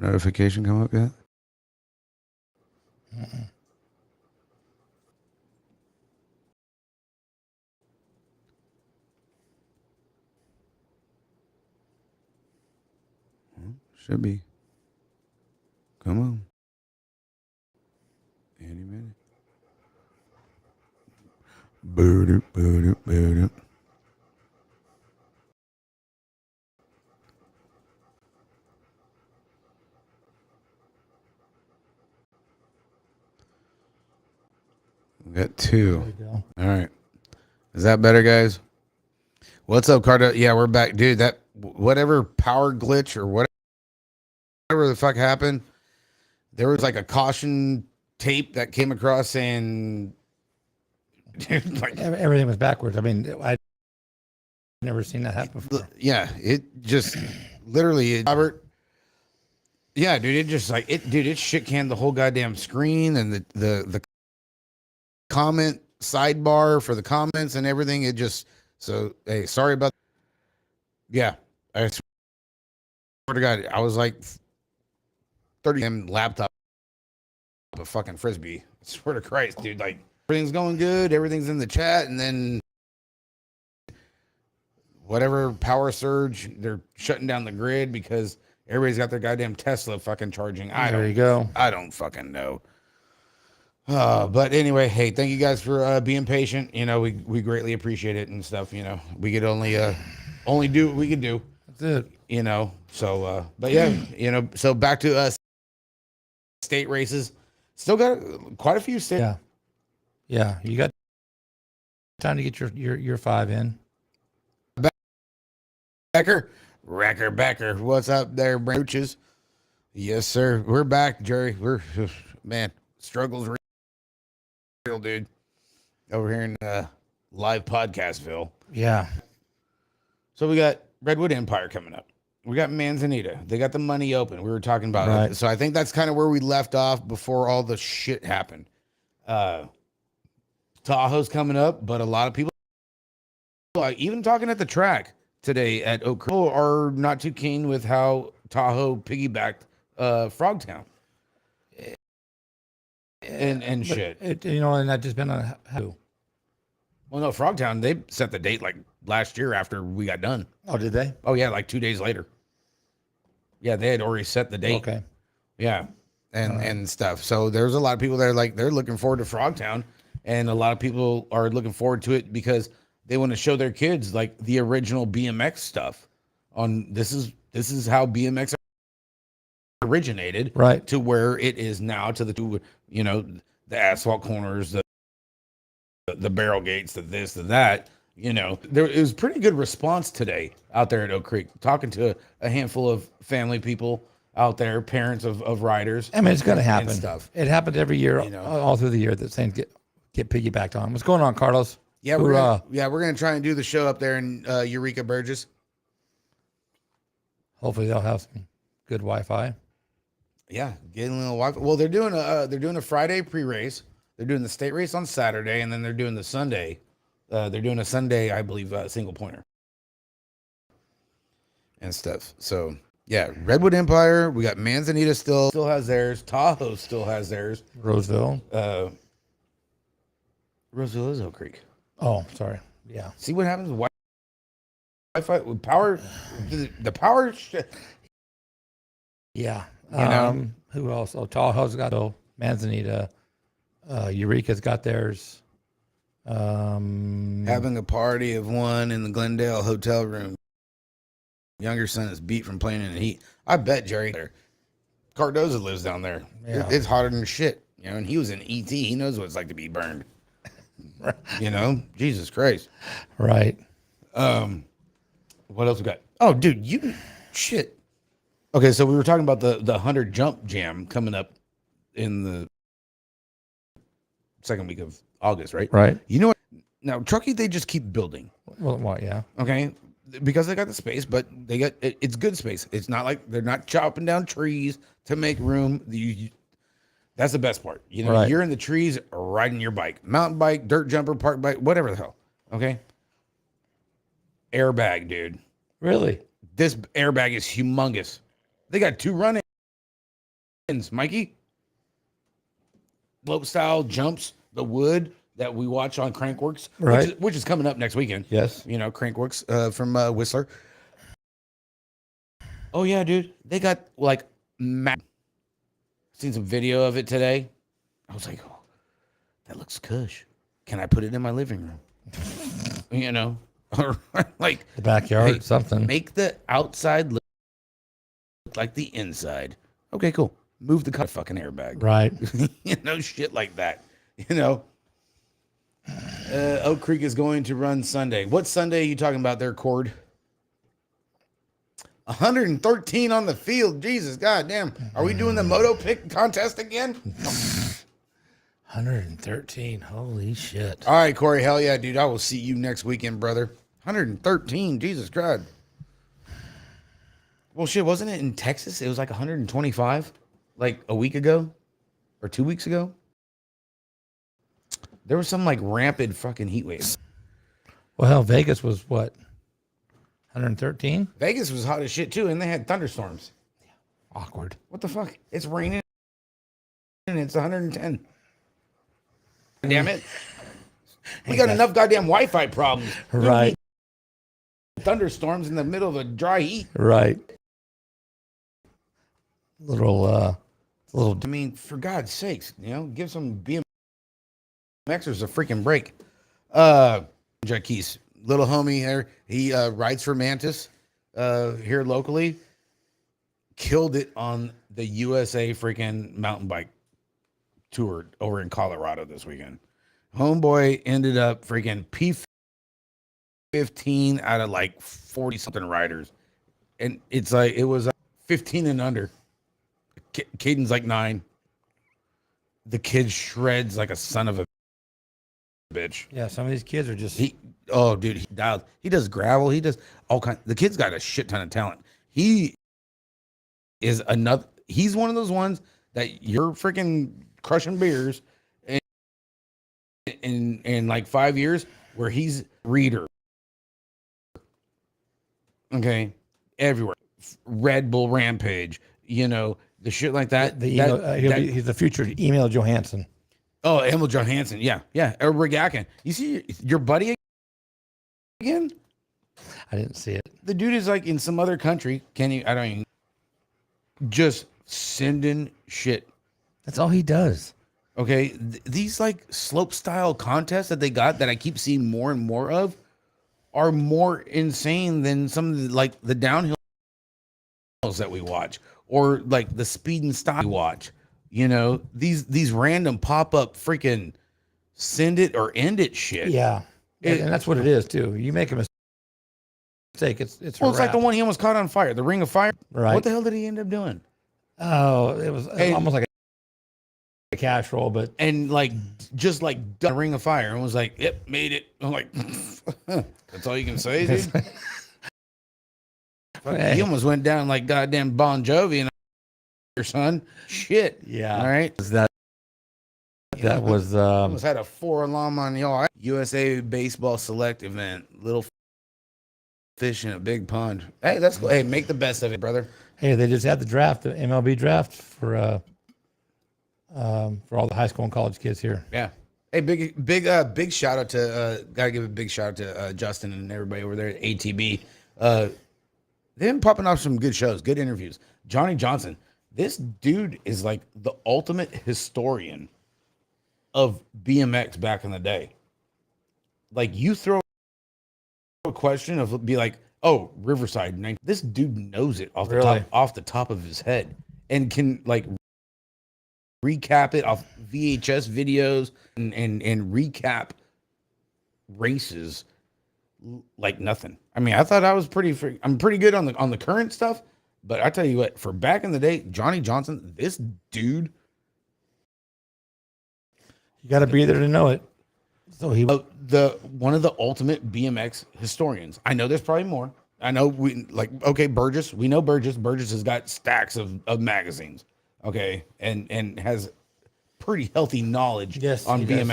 notification come up yet? Should be. Come on. Any minute. Boot it, boot it, boot it. We got two. There you go. All right. Is that better, guys? What's up, Carter? Yeah, we're back. Dude, that whatever power glitch or whatever the fuck happened, there was like a caution tape that came across saying dude, like Everything was backwards. I mean, I'd never seen that happen before. yeah, it just literally Robert. Yeah, dude, it just like it shit canned the whole goddamn screen and the comment sidebar for the comments and everything. It just so hey, sorry about yeah. I swear to God, I was like 30 laptop a fucking frisbee. I swear to Christ, dude. Like everything's going good, everything's in the chat, and then whatever power surge, they're shutting down the grid because everybody's got their goddamn Tesla fucking charging. There you go. I don't fucking know. But anyway, hey, thank you guys for being patient. You know, we greatly appreciate it and stuff. You know, we could only do what we could do. That's it. You know, so but yeah, you know, so back to us state races. Still got quite a few states. Yeah. Yeah. You got time to get your 5 in. Becker. What's up there, Brooches? Yes, sir. We're back, Jerry. We're man, struggles real, dude. Over here in live Podcastville. Yeah. So we got Redwood Empire coming up. We got Manzanita. They got the money open. We were talking about Right. it. So I think that's kind of where we left off before all the shit happened. Tahoe's coming up, but a lot of people, even talking at the track today at Oak Creek, are not too keen with how Tahoe piggybacked Frogtown and shit. And that just been on who? Well, no, Frogtown, they set the date like last year after we got done. Oh, did they? Oh, yeah, like 2 days later. Yeah, they had already set the date. Okay. Yeah, and stuff. So there's a lot of people that are like, they're looking forward to Frogtown, and a lot of people are looking forward to it because they want to show their kids like the original BMX stuff. On this is how BMX originated, Right. to where it is now, to the the asphalt corners, the barrel gates, the that. You know, there is pretty good response today out there at Oak Creek. Talking to a handful of family people out there, parents of riders. I mean, it's going to happen. And stuff. It happened every year, You know. all through the year that things get piggybacked on. What's going on, Carlos? Yeah, we're gonna try and do the show up there in Eureka Burgess. Hopefully they'll have some good Wi-Fi. Yeah, getting a little Wi-Fi. Well, they're doing a Friday pre-race. They're doing the state race on Saturday, and then they're doing the Sunday. They're doing a Sunday, I believe, single pointer and stuff. So yeah, Redwood Empire. We got Manzanita still has theirs. Tahoe still has theirs. Roseville. Roseville is Oak Creek. Oh, sorry. Yeah. See what happens with Wi-Fi with power. The power. Yeah. You know? Who else? Oh, Tahoe's got Manzanita. Eureka's got theirs. Having a party of one in the Glendale hotel room. Younger son is beat from playing in the heat. I bet Jerry Cardoza lives down there. Yeah. It's hotter than shit. You know, and he was in ET. He knows what it's like to be burned. You know, Jesus Christ. Right. What else we got? Oh, dude, shit. Okay, so we were talking about the 100 jump jam coming up in the second week of August, right? Right. You know what? Now, Truckee, they just keep building. Well, what? Yeah. Okay, because they got the space, but it's good space. It's not like they're not chopping down trees to make room. That's the best part. You know, Right. You're in the trees riding your bike, mountain bike, dirt jumper, park bike, whatever the hell. Okay. Airbag, dude. Really? This airbag is humongous. They got 2 running Mikey. Slope style jumps, the wood that we watch on Crankworks, Right. which is coming up next weekend. Yes. You know, Crankworks from Whistler. Oh yeah, dude. They got like seen some video of it today. I was like, oh, that looks cush. Can I put it in my living room? You know, or like The backyard, hey, something. make the outside look like the inside. Okay, cool. Move the fucking airbag. Right. You know, shit like that. You know, Oak Creek is going to run Sunday. What Sunday are you talking about there, Cord? 113 on the field. Jesus, goddamn. Are we doing the moto pick contest again? 113. Holy shit. All right, Corey. Hell yeah, dude. I will see you next weekend, brother. 113. Jesus Christ. Well, shit, wasn't it in Texas? It was like 125 like a week ago or 2 weeks ago. There was some like rampant fucking heat wave. Well, hell, Vegas was what? 113? Vegas was hot as shit too, and they had thunderstorms. Awkward. What the fuck? It's raining and it's 110. Damn it. We got enough goddamn Wi-Fi problems. Right. Thunderstorms in the middle of a dry heat. Right. Little. I mean, for God's sakes, you know, give some BMXers a freaking break. Jack Keys, little homie here, he rides for Mantis here locally. Killed it on the USA freaking mountain bike tour over in Colorado this weekend. Homeboy ended up freaking P15 out of like 40 something riders, and it's like it was 15 and under. Caden's like 9. The kid shreds like a son of a bitch. Yeah, some of these kids are just. Dude, he dialed. He does gravel. He does all kinds. The kid's got a shit ton of talent. He is another. He's one of those ones that you're freaking crushing beers, and in like 5 years, where he's reader. Okay, everywhere. Red Bull Rampage. You know, the shit like that. He's the future Emil Johansson. Oh, Emil Johansson. Yeah. Or Regakin. You see your buddy again? I didn't see it. The dude is like in some other country. I don't even. Just sending shit. That's all he does. Okay. These like slope style contests that they got that I keep seeing more and more of are more insane than some of the, like the downhill that we watch, or like the speed and style we watch. You know, these random pop-up freaking send it or end it shit. Yeah. And that's what it is too. You make a mistake, it's well, it's like the one he almost caught on fire, the Ring of Fire. Right. What the hell did he end up doing? Oh, it was almost like a cash roll, but and like just like the Ring of Fire, and was like, "Yep, made it." I'm like, that's all you can say, dude. He almost went down like goddamn Bon Jovi and your son. Shit. Yeah. All right. That was almost had a 4-alarm on y'all. USA baseball select event. Little fish in a big pond. Hey, that's cool. Hey, make the best of it, brother. Hey, they just had the draft, the MLB draft for all the high school and college kids here. Yeah. Hey, big shout out to gotta give a big shout out to Justin and everybody over there at ATB. They've been popping off some good shows, good interviews. Johnny Johnson, this dude is like the ultimate historian of BMX back in the day. Like, you throw a question of be like, oh, Riverside. This dude knows it off the top of his head, and can like recap it off VHS videos and recap races like nothing. I mean, I thought I was I'm pretty good on the current stuff, but I tell you what, for back in the day, Johnny Johnson, this dude, you got to be there to know it. So he one of the ultimate BMX historians. I know there's probably more. I know Burgess. We know Burgess. Burgess has got stacks of magazines. Okay, and has pretty healthy knowledge on BMX.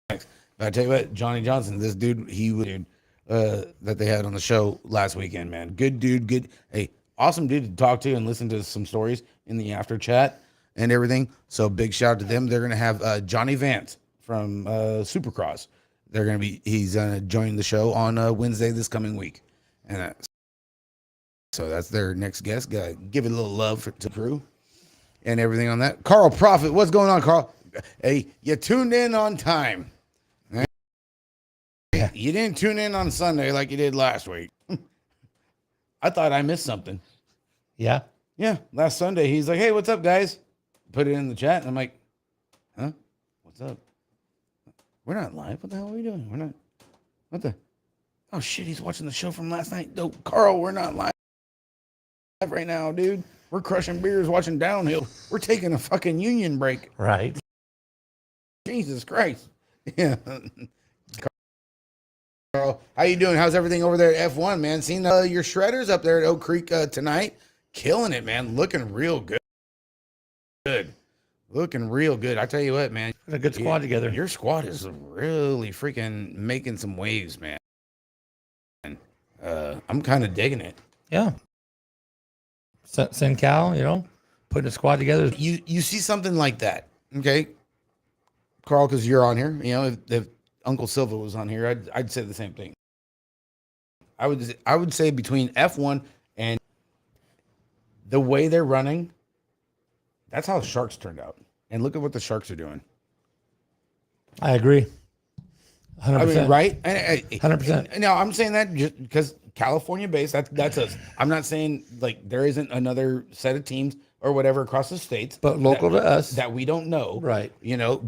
But I tell you what, Johnny Johnson, this dude, that they had on the show last weekend, man. Good dude, good. Hey, awesome dude to talk to and listen to some stories in the after chat and everything. So big shout out to them. They're gonna have Johnny Vance from Supercross. He's gonna join the show on Wednesday this coming week, and so that's their next guest. Gotta give it a little love to the crew and everything on that. Carl Prophet, what's going on, Carl? Hey, you tuned in on time. Yeah. You didn't tune in on Sunday like you did last week. I thought I missed something. Yeah. Yeah, last Sunday he's like, "Hey, what's up, guys?" Put it in the chat, and I'm like, "Huh? What's up? We're not live. What the hell are we doing? We're not. What the? Oh shit! He's watching the show from last night. No, Carl, we're not live right now, dude. We're crushing beers, watching downhill. We're taking a fucking union break. Right. Jesus Christ. Yeah." Carl, how you doing? How's everything over there at F1, man? Seen your shredders up there at Oak Creek tonight. Killing it, man. Looking real good. Looking real good. I tell you what, man. Put a good squad together. Your squad is really freaking making some waves, man. I'm kind of digging it. Yeah. Send Cal, putting a squad together. You see something like that, okay, Carl? Because you're on here. If Uncle Silva was on here, I'd say the same thing. I would say between F1 and the way they're running, that's how the Sharks turned out. And look at what the Sharks are doing. I agree. 100%. I mean, right? 100%. Now, I'm saying that just because California based, that's us. I'm not saying like there isn't another set of teams or whatever across the states, But local to us. that we don't know, Right.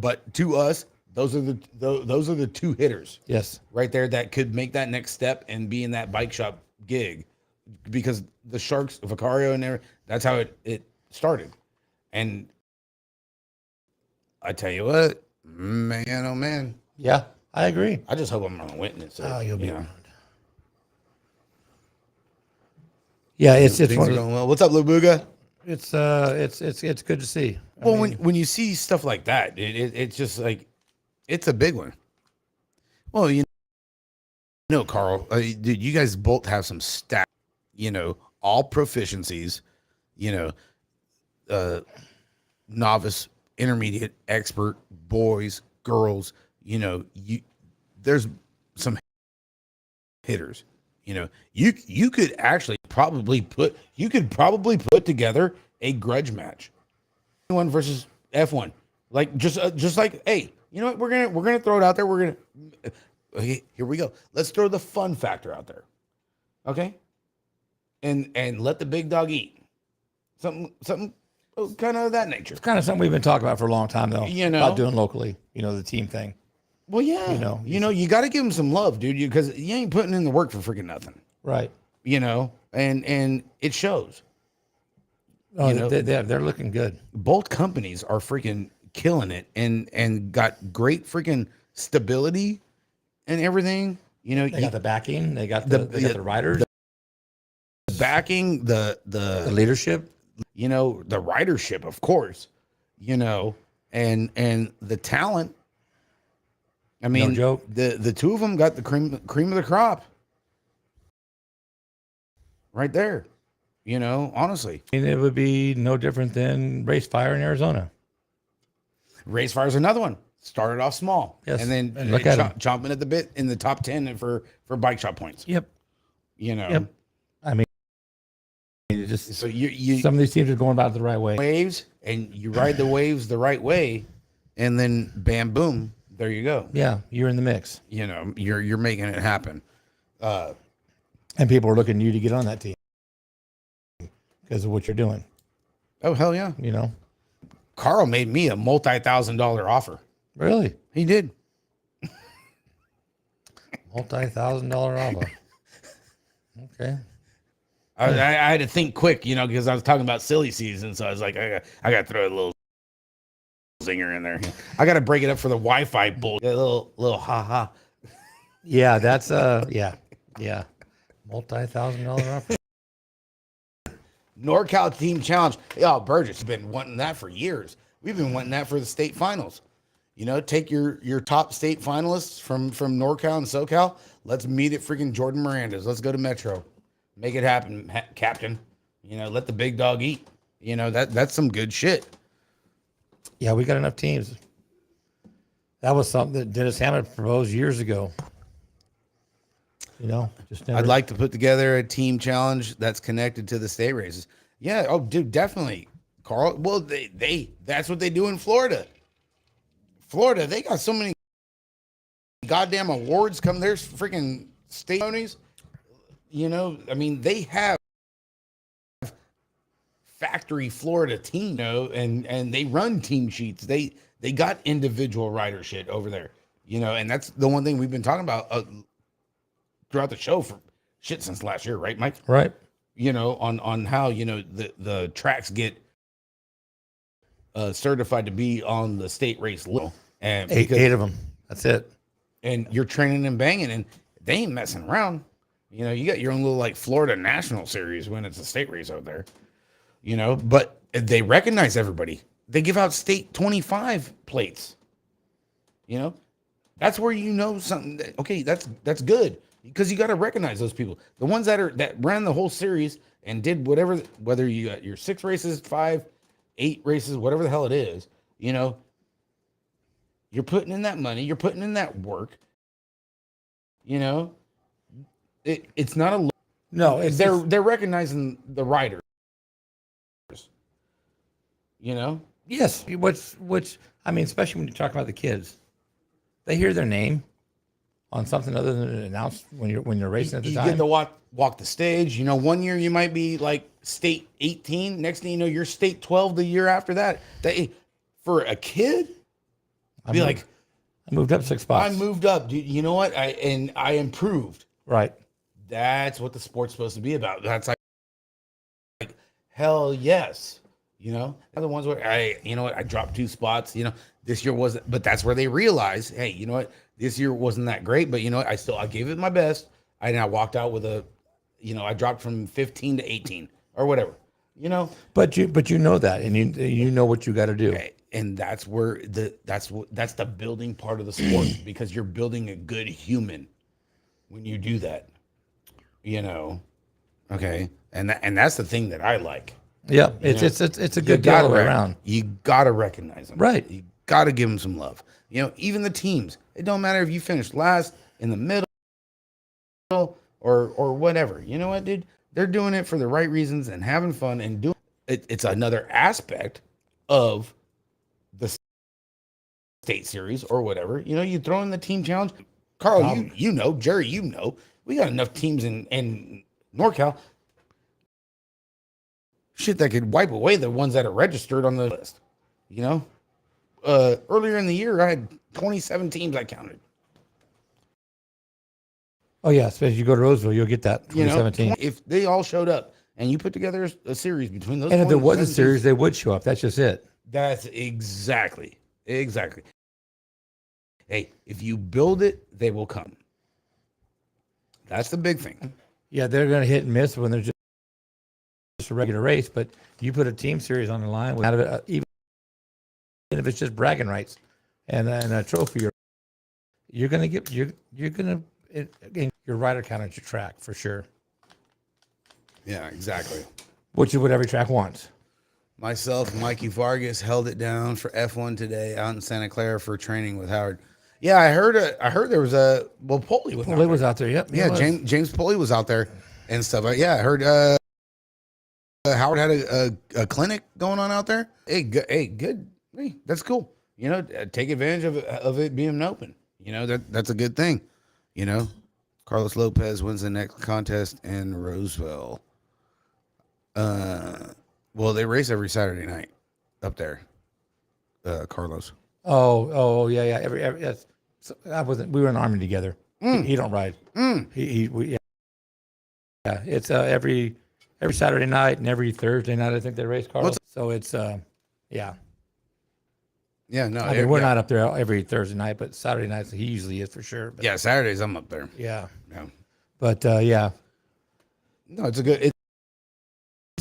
But to us, those are the two hitters, Yes. right there that could make that next step and be in that bike shop gig, because the Sharks, Vicario, and everything, that's how it started. And I tell you what, man, oh man, Yeah, I agree. I just hope I'm on a witness. Oh, you'll be around. Yeah, it's Things one are of the, going well. What's up, Lou Booga? it's good to see. Well, when you see stuff like that, it's just like, it's a big one. Well, Carl, dude, you guys both have some stats, all proficiencies, novice, intermediate, expert, boys, girls, there's some hitters, you could actually probably put together a grudge match, F1 versus F1, like just like, hey, you know what, we're gonna throw it out there, okay, here we go, let's throw the fun factor out there, okay, and let the big dog eat something kind of that nature. It's kind of something we've been talking about for a long time, though. About doing locally, the team thing. Well, yeah, you got to give them some love, dude, because you ain't putting in the work for freaking nothing, Right. And it shows. Oh, they're looking good. Both companies are freaking killing it and got great freaking stability and everything. They got the backing. They got the riders, the backing, the leadership. the ridership, of course, and the talent. I mean, No joke. The two of them got the cream of the crop right there. Honestly, I mean, it would be no different than Race Fire in Arizona. Race Fire's another one. Started off small, Yes, and then and look at 'em. chomping at the bit in the top 10 for bike shop points. Yep. Yep. I mean, it just So you some of these teams are going about it the right way. waves, and you ride the waves the right way, and then bam, boom, there you go. Yeah, you're in the mix, You're making it happen. and people are looking to you to get on that team because of what you're doing. Oh hell yeah! Carl made me a multi-$1,000 offer. Really, He did. $multi-$1,000 offer. Okay. I had to think quick, because I was talking about silly season, so I was like, I got to throw a little zinger in there. I got to break it up for the Wi-Fi bull. A little ha. Yeah, that's yeah. $multi-$1,000 offer. NorCal Team Challenge. Yeah, Burgess has been wanting that for years. We've been wanting that for the state finals. Take your top state finalists from NorCal and SoCal. Let's meet at freaking Jordan Miranda's. Let's go to Metro. Make it happen, Captain. You know, let the big dog eat. You know, that's some good shit. Yeah, we got enough teams. That was something that Dennis Hammond proposed years ago. You know, just never. I'd like to put together a team challenge that's connected to the state races. Yeah. Oh, dude, definitely, Carl. Well, that's what they do in Florida. Florida, they got so many goddamn awards come. There's freaking state ponies. You know, I mean, they have factory Florida team, you know, and they run team sheets. They got individual rider shit over there, you know, and that's the one thing we've been talking about throughout the show for shit since last year, right, Mike? Right. You know, on how, you know, the tracks get certified to be on the state race list, and eight of them. That's it. And you're training and banging, and they ain't messing around. You know, you got your own little like Florida National Series when it's a state race out there. You know, but they recognize everybody. They give out state 25 plates. You know, that's where you know something. Okay, that's good because you got to recognize those people. The ones that ran the whole series and did whatever, whether you got your 6 races, 5, 8 races, whatever the hell it is. You know, you're putting in that money. You're putting in that work. You know, it's not a no. They're recognizing the riders. You know? Yes. Which I mean, especially when you talk about the kids, they hear their name on something other than announced when you're racing at the time. You get to walk the stage. You know, one year you might be like state 18. Next thing you know, you're state 12 the year after that. For a kid, I moved up 6 spots. I moved up, dude. You know what? I improved. Right. That's what the sport's supposed to be about. That's like hell yes. You know, the ones where I dropped 2 spots, you know, this year wasn't, but that's where they realize, hey, you know what, this year wasn't that great, but you know what, I gave it my best. I walked out with I dropped from 15 to 18 or whatever, you know. But you know that, and you know what you got to do. Okay. And that's where that's the building part of the sport because you're building a good human when you do that, you know. Okay. And that's the thing that I like. Yeah, it's a good deal all the way around. You gotta recognize them, right? You gotta give them some love. You know, even the teams. It don't matter if you finish last, in the middle, or whatever. You know what, dude? They're doing it for the right reasons and having fun and doing it. It's another aspect of the state series or whatever. You know, you throw in the team challenge. Carl, you know, Jerry, you know, we got enough teams in NorCal. Shit that could wipe away the ones that are registered on the list. You know, earlier in the year, I had 27 teams I counted. Oh yeah, especially if you go to Roseville, you'll get that 2017. You know, if they all showed up and you put together a series between those, and if there was a series, they would show up. That's just it. That's exactly. Hey, if you build it, they will come. That's the big thing. Yeah, they're going to hit and miss when they're just a regular race, but you put a team series on the line out of it, even if it's just bragging rights and a trophy, you're going to get your rider count at your track for sure. Yeah, exactly. Which is what every track wants. Myself, Mikey Vargas held it down for F1 today out in Santa Clara for training with Howard. Yeah, I heard there was Poley was out there. Yep. Yeah, James Poley was out there and stuff. Yeah, I heard Howard had a clinic going on out there. Hey, good. Hey, that's cool. You know, take advantage of it being open. You know, that's a good thing. You know, Carlos Lopez wins the next contest in Roseville. Well, they race every Saturday night up there. Carlos. Oh, yeah. Every yes. So we were in the Army together. He don't ride. Yeah. It's every Saturday night and every Thursday night. I think they race Carlos. So it's yeah. Yeah, no. I mean, we're not up there every Thursday night, but Saturday nights he usually is for sure. But, yeah, Saturdays I'm up there. Yeah. Yeah. But yeah. No, it's a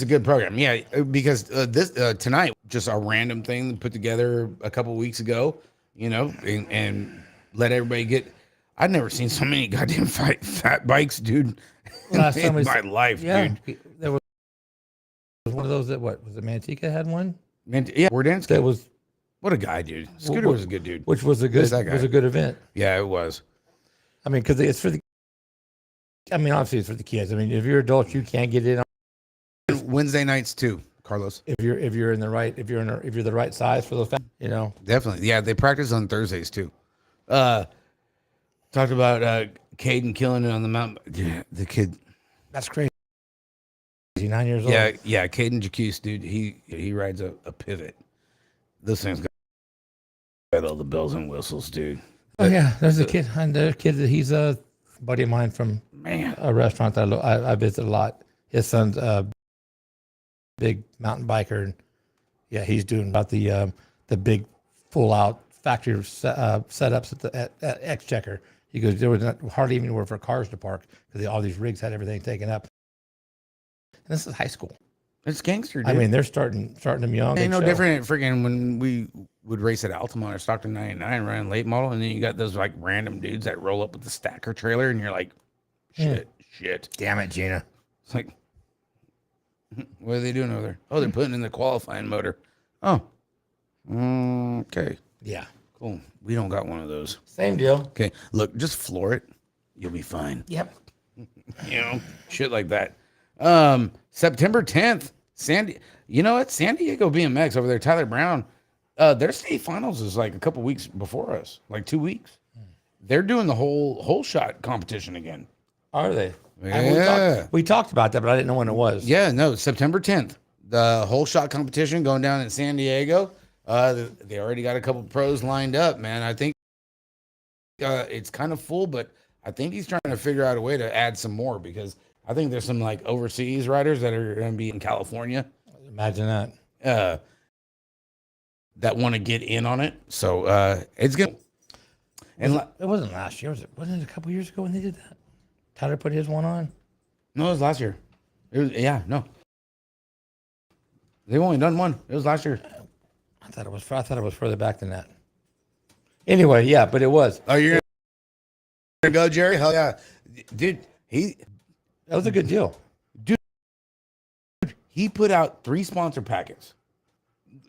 good program. Yeah, because this tonight just a random thing put together a couple weeks ago, you know, and let everybody get. I've never seen so many goddamn fat bikes, dude. Last time in my life, dude. There was one of those that what was it? Manteca had one Yeah, Wardansky. that was What a guy, dude. Scooter was a good dude. which was a good event. Yeah, it was. I mean, because it's for the. I mean, obviously it's for the kids. I mean, if you're adults, you can't get in. Wednesday nights too, Carlos. If you're the right size for those, you know. Definitely. Yeah, they practice on Thursdays too. Talked about Caden killing it on the mountain. Yeah, the kid. That's crazy. He's 9 years old. Yeah, Caden Jacques, dude. He rides a pivot. This thing's got all the bells and whistles, dude. Oh yeah, there's a kid. And there's a kid that he's a buddy of mine from a restaurant that I visit a lot. His son's a big mountain biker, and yeah, he's doing about the big full out factory setups at Exchequer. He goes, there was hardly even anywhere for cars to park because all these rigs had everything taken up. And this is high school. It's gangster, dude. I mean, they're starting them young. Ain't no different freaking when we would race at Altamont or Stockton 99 running late model, and then you got those like random dudes that roll up with the stacker trailer, and you're like, shit. Damn it, Gina. It's like, what are they doing over there? Oh, they're putting in the qualifying motor. Oh, okay. Yeah. Cool. We don't got one of those. Same deal. Okay. Look, just floor it. You'll be fine. Yep. You know, shit like that. September 10th, you know what? San Diego BMX over there, Tyler Brown, their state finals is like a couple weeks before us, like 2 weeks. They're doing the whole shot competition again. Are they? Yeah. We talked about that, but I didn't know when it was. Yeah, no, September 10th. The whole shot competition going down in San Diego. They already got a couple pros lined up, man. I think it's kind of full, but I think he's trying to figure out a way to add some more because I think there's some like overseas riders that are going to be in California. Imagine that. That want to get in on it. So it's good. And it wasn't last year, was it? Wasn't it a couple years ago when they did that? Tyler put his one on? No, it was last year. No. They've only done one. It was last year. I thought it was further back than that. Anyway, yeah, but it was. Oh, you're gonna go, Jerry? Hell yeah, dude. That was a good deal. Dude, he put out 3 sponsor packets,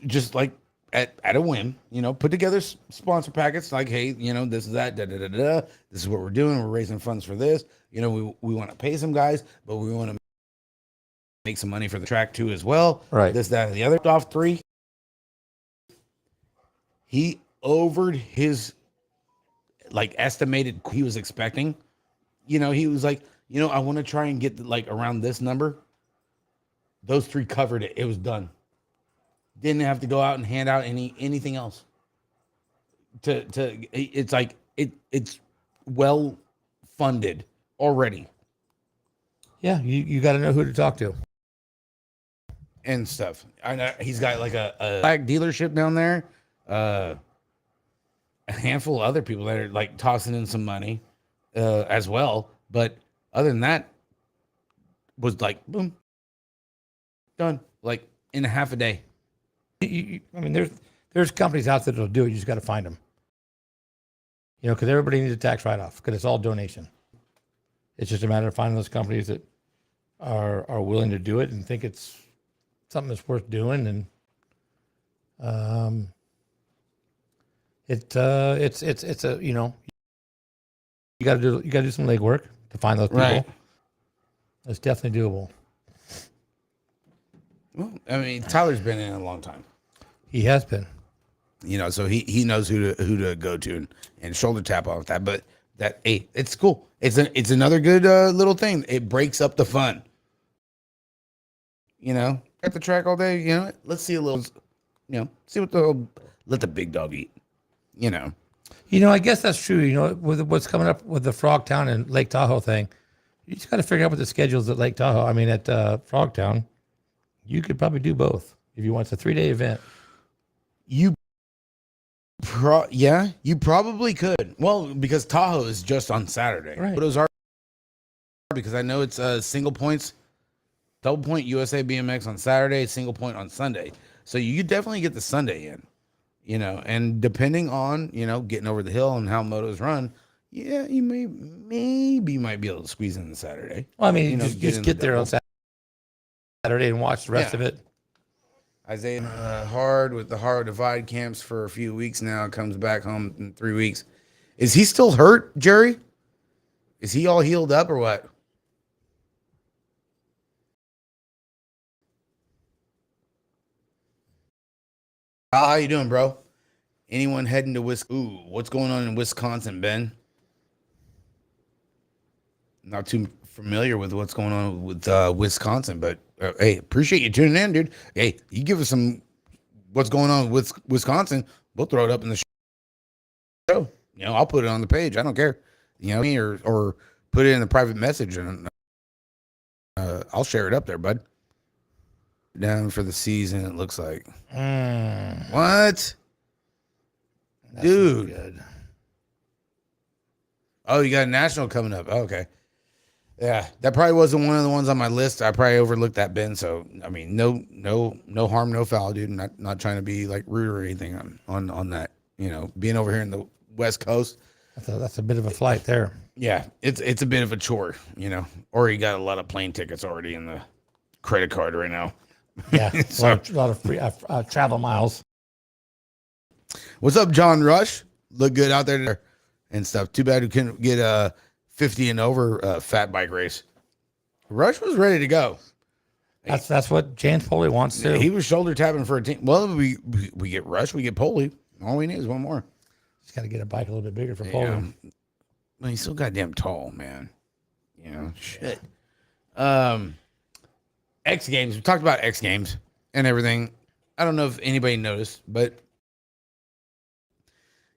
just like at a whim. You know, put together sponsor packets like, hey, you know, this is that, da da da da. This is what we're doing. We're raising funds for this. You know, we want to pay some guys, but we want to make some money for the track too as well. Right. This, that, and the other. Off 3. He overed his like estimated he was expecting. You know, he was like, you know, I want to try and get like around this number. Those 3 covered it. It was done. Didn't have to go out and hand out anything else. It's like it's well funded already. Yeah, you got to know who to talk to and stuff. I know he's got like a black dealership down there. A handful of other people that are like tossing in some money as well. But other than that, was like, boom, done. Like in a half a day. I mean, there's companies out there that'll do it. You just got to find them. You know, because everybody needs a tax write-off because it's all donation. It's just a matter of finding those companies that are willing to do it and think it's something that's worth doing. And it's a, you know, you got to do some legwork to find those people. Right. It's definitely doable. Well, I mean, Tyler's been in a long time. He has been. You know, so he knows who to go to and shoulder tap off that. But that, hey, it's cool. It's another good little thing. It breaks up the fun. You know, at the track all day. You know, let's see a little. You know, see what let the big dog eat. You know. You know, I guess that's true. You know, with what's coming up with the Frogtown and Lake Tahoe thing, you just got to figure out what the schedule's at Lake Tahoe. I mean, at Frogtown, you could probably do both if you want. It's a 3-day event. You probably could. Well, because Tahoe is just on Saturday. Right. But it was because I know it's single points, double point USA BMX on Saturday, single point on Sunday. So you definitely get the Sunday in, you know, and depending on, you know, getting over the hill and how motos run, yeah, you maybe might be able to squeeze in the Saturday. Well, I mean, you know, just get there on Saturday. Saturday and watch the rest Yeah. of it. Isaiah hard with the hard divide camps for a few weeks now. Comes back home in 3 weeks. Is he still hurt, Jerry? Is he all healed up or what? How you doing, bro? Anyone heading to Wisconsin? Ooh, what's going on in Wisconsin, Ben? Not too familiar with what's going on with Wisconsin, but hey, appreciate you tuning in, dude. Hey, you give us some what's going on with Wisconsin. We'll throw it up in the show. You know, I'll put it on the page. I don't care. You know, or put it in the private message, and I'll share it up there, bud. Down for the season, it looks like. What? That's Dude. not good. Oh, you got a national coming up. Oh, okay. Yeah, that probably wasn't one of the ones on my list. I probably overlooked that, Ben. So I mean, no harm, no foul, dude. Not trying to be like rude or anything on that. You know, being over here in the West Coast. That's a bit of a flight there. Yeah, it's a bit of a chore, you know. Or you got a lot of plane tickets already in the credit card right now. Yeah, So- a lot of free travel miles. What's up, John Rush? Look good out there and stuff. Too bad we couldn't get a 50 and over fat bike race. Rush was ready to go. That's what James Foley wants to. He was shoulder tapping for a team. Well, we get Rush, we get Poley. All we need is one more. He's got to get a bike a little bit bigger for Yeah. Foley. Well, he's still goddamn tall, man. You know, shit. X Games. We talked about X Games and everything. I don't know if anybody noticed, but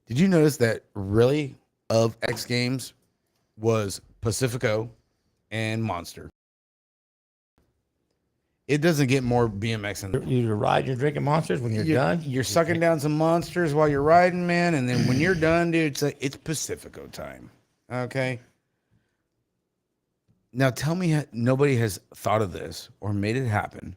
did you notice that really of X Games was Pacifico and Monster? It doesn't get more BMX than You ride your drinking monsters when you're done. You're sucking down some monsters while you're riding, man, and then when you're done, dude, it's Pacifico time. Okay. Now tell me nobody has thought of this or made it happen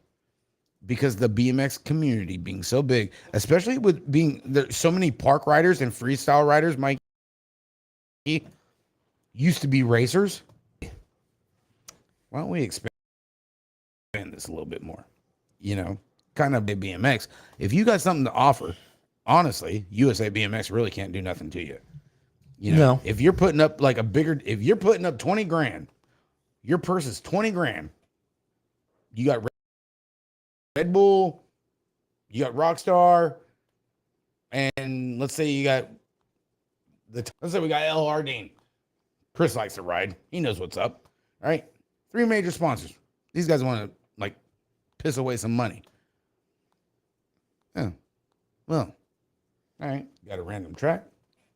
because the BMX community being so big, especially with being there's so many park riders and freestyle riders, Mike, used to be racers. Why don't we expand this a little bit more? You know, kind of big BMX. If you got something to offer, honestly, USA BMX really can't do nothing to you. You know, No. if you're putting up like if you're putting up 20 grand, your purse is 20 grand. You got Red Bull, you got Rockstar, and let's say you got let's say we got L. Hardin. Chris likes to ride. He knows what's up. All right. 3 major sponsors. These guys want to like piss away some money. Yeah. Well, all right. Got a random track.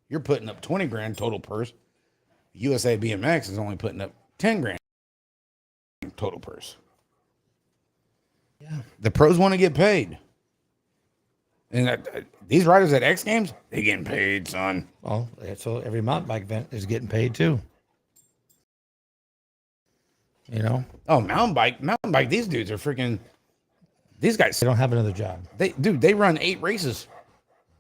You're putting up 20 grand total purse. USA BMX is only putting up 10 grand total purse. Yeah. The pros want to get paid. And these riders at X Games, they getting paid, son. Well, so every mountain bike event is getting paid too. You know, Oh, mountain bike. These dudes are freaking. These guys, they don't have another job. they run 8 races.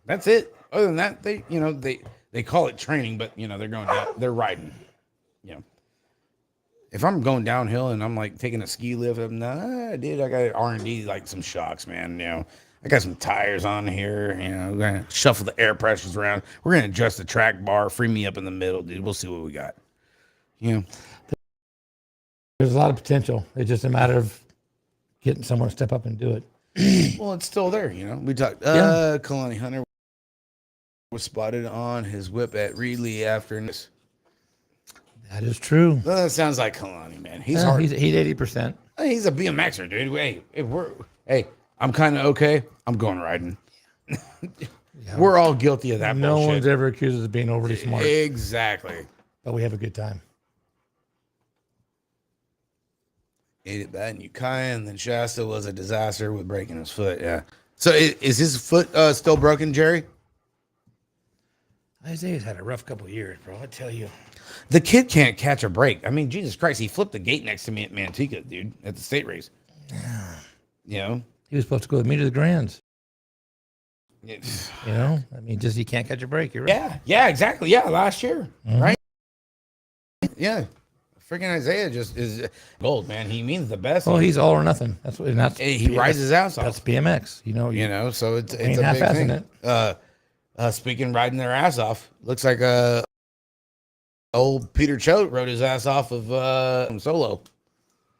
That's it. Other than that, they call it training, but they're going down, they're riding. You know, if I'm going downhill and I'm like taking a ski lift, dude, I got R&D like some shocks, man. You know, I got some tires on here. You know, we're gonna shuffle the air pressures around. We're gonna adjust the track bar, free me up in the middle, dude. We'll see what we got. You know. There's a lot of potential. It's just a matter of getting someone to step up and do it. Well, it's still there, We talked. Yeah. Kalani Hunter was spotted on his whip at Reedley after this. That is true. Well, that sounds like Kalani, man. He's Yeah, hard. he's 80%. He's a BMXer, dude. Hey, I'm kind of okay. I'm going riding. Yeah. We're all guilty of that No bullshit. one's ever accused us of being overly smart, Exactly. but we have a good time. Ate it bad in Ukiah, and then Shasta was a disaster with breaking his foot. Yeah. So is his foot still broken, Jerry? Isaiah's had a rough couple of years, bro. I tell you. The kid can't catch a break. I mean, Jesus Christ, he flipped the gate next to me at Manteca, dude, at the state race. Yeah. You know? He was supposed to go with me to the Grands. It's- You know, I mean, just he can't catch a break. You're right. Yeah, exactly. Yeah, last year, Mhm. right? Yeah. freaking Isaiah just is gold, man. He means the best. Well, he's all or nothing. That's what, and that's He rides his ass off. That's BMX. You know, So it's a ain't big half-assing thing. Speaking riding their ass off, looks like old Peter Choate rode his ass off of solo.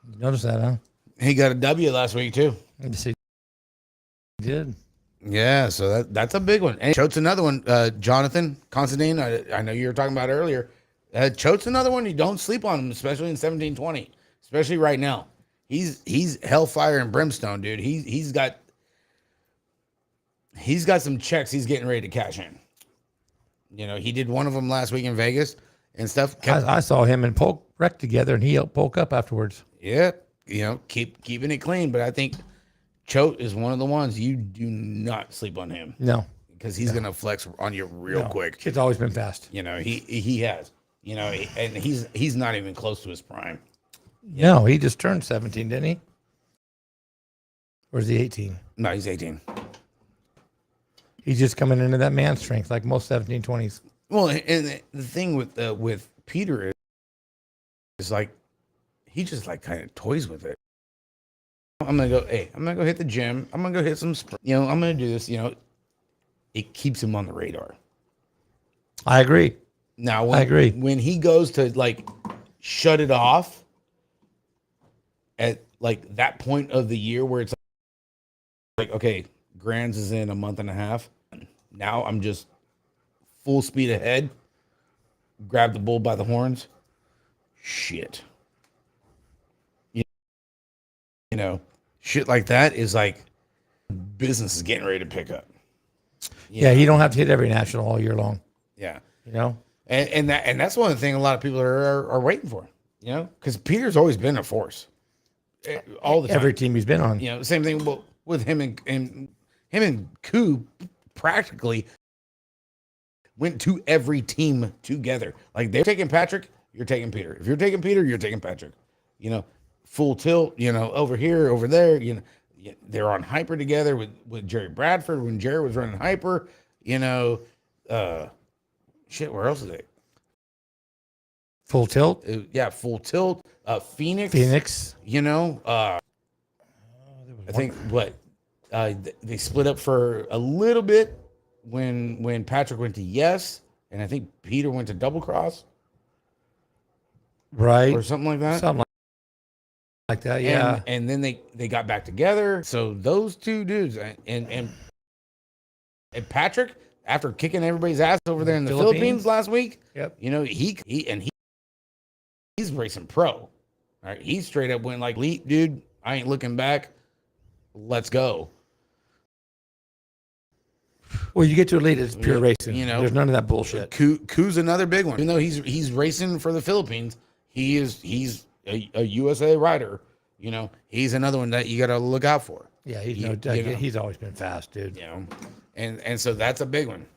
You notice that, huh? He got a W last week too. Yes, he did. Yeah, so that's a big one. And Choate's another one. Jonathan Constantine, I know you were talking about earlier. Choate's another one. You don't sleep on him, especially in 1720, especially right now. He's hellfire and brimstone, dude. He's got some checks he's getting ready to cash in. He did one of them last week in Vegas and stuff. I saw him and Polk wreck together, and he helped Polk up afterwards. Yeah, keeping it clean. But I think Choate is one of the ones you do not sleep on him. No, because he's gonna flex on you real quick. Kid's always been fast. He has. And he's not even close to his prime. No, he just turned 17, didn't he? Or is he 18? No, he's 18. He's just coming into that man strength like most 17, 20s. Well, and the thing with Peter is like he just like kind of toys with it. I'm gonna go hit the gym. I'm gonna go hit some I'm gonna do this. It keeps him on the radar. I agree. Now, I agree. When he goes to like shut it off at like that point of the year where it's like, okay, Grands is in a month and a half. Now I'm just full speed ahead. Grab the bull by the horns. Shit. Shit like that is like business is getting ready to pick up. Yeah, you don't have to hit every national all year long. Yeah. And that's one of the things a lot of people are waiting for, because Peter's always been a force all the time. Every team he's been on. Same thing with him and Koo practically went to every team together. Like they're taking Patrick, you're taking Peter. If you're taking Peter, you're taking Patrick. Full tilt, over here, over there, they're on hyper together with Jerry Bradford when Jerry was running hyper, shit, where else is it? Full tilt? Full tilt. Phoenix. I think they split up for a little bit when Patrick went to Yes, and I think Peter went to Double Cross. Right. Or something like that. Something like that, yeah. And then they got back together. So those two dudes and Patrick, after kicking everybody's ass over there in the Philippines last week, yep. He's racing pro. All right, he straight up went like, "Elite, dude, I ain't looking back. Let's go." Well, you get to elite, it's pure racing. There's none of that bullshit. Koo's another big one. Even though he's racing for the Philippines, he's a USA rider. He's another one that you got to look out for. Yeah, he's always been fast, dude. And so that's a big one.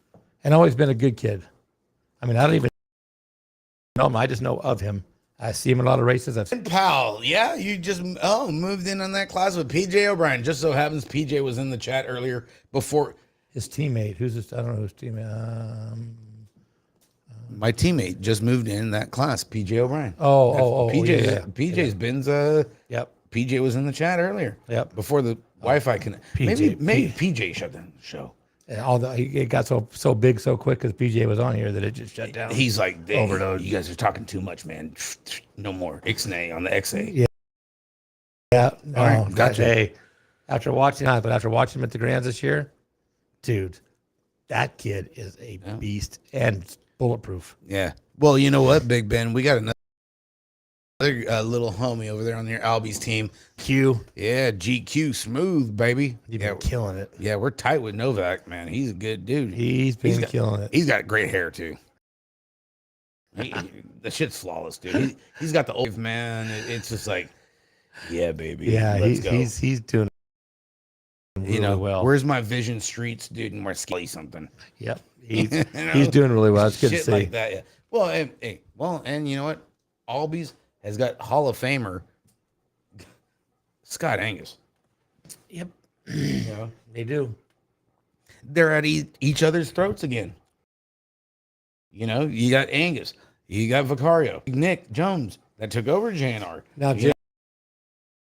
And always been a good kid. I mean, I don't even know him. I just know of him. I see him in a lot of races. Pal, yeah, you just moved in on that class with PJ O'Brien. Just so happens PJ was in the chat earlier before. His teammate, who's this? I don't know whose teammate. My teammate just moved in that class, PJ O'Brien. PJ's Ben's. Yep. PJ was in the chat earlier. Yep. Before the Wi-Fi maybe PJ shut down the show. And it got so big so quick because PJ was on here that it just shut down. He's like, overdose. You guys are talking too much, man. No more Ixnay on the XA. Yeah. Yeah. No, all right, gotcha. Hey, after watching him at the Grands this year, dude, that kid is a beast and bulletproof. Yeah. Well, you know what, Big Ben, we got another little homie over there on your Albie's team. Q. Yeah, GQ Smooth, baby. You've been killing it. Yeah, we're tight with Novak, man. He's a good dude. He's been killing it. He's got great hair, too. The shit's flawless, dude. He's got the old man. It's just like, yeah, baby. Yeah, let's go. He's doing really well. Where's my Vision Streets, dude? And we're skelly something. Yep. He's doing really well. It's good to see. Like that, yeah. Well, and you know what? Albies has got Hall of Famer Scott Angus. Yep. They do. They're at each other's throats again. You got Angus. You got Vicario. Nick Jones. that took over JNR. Now,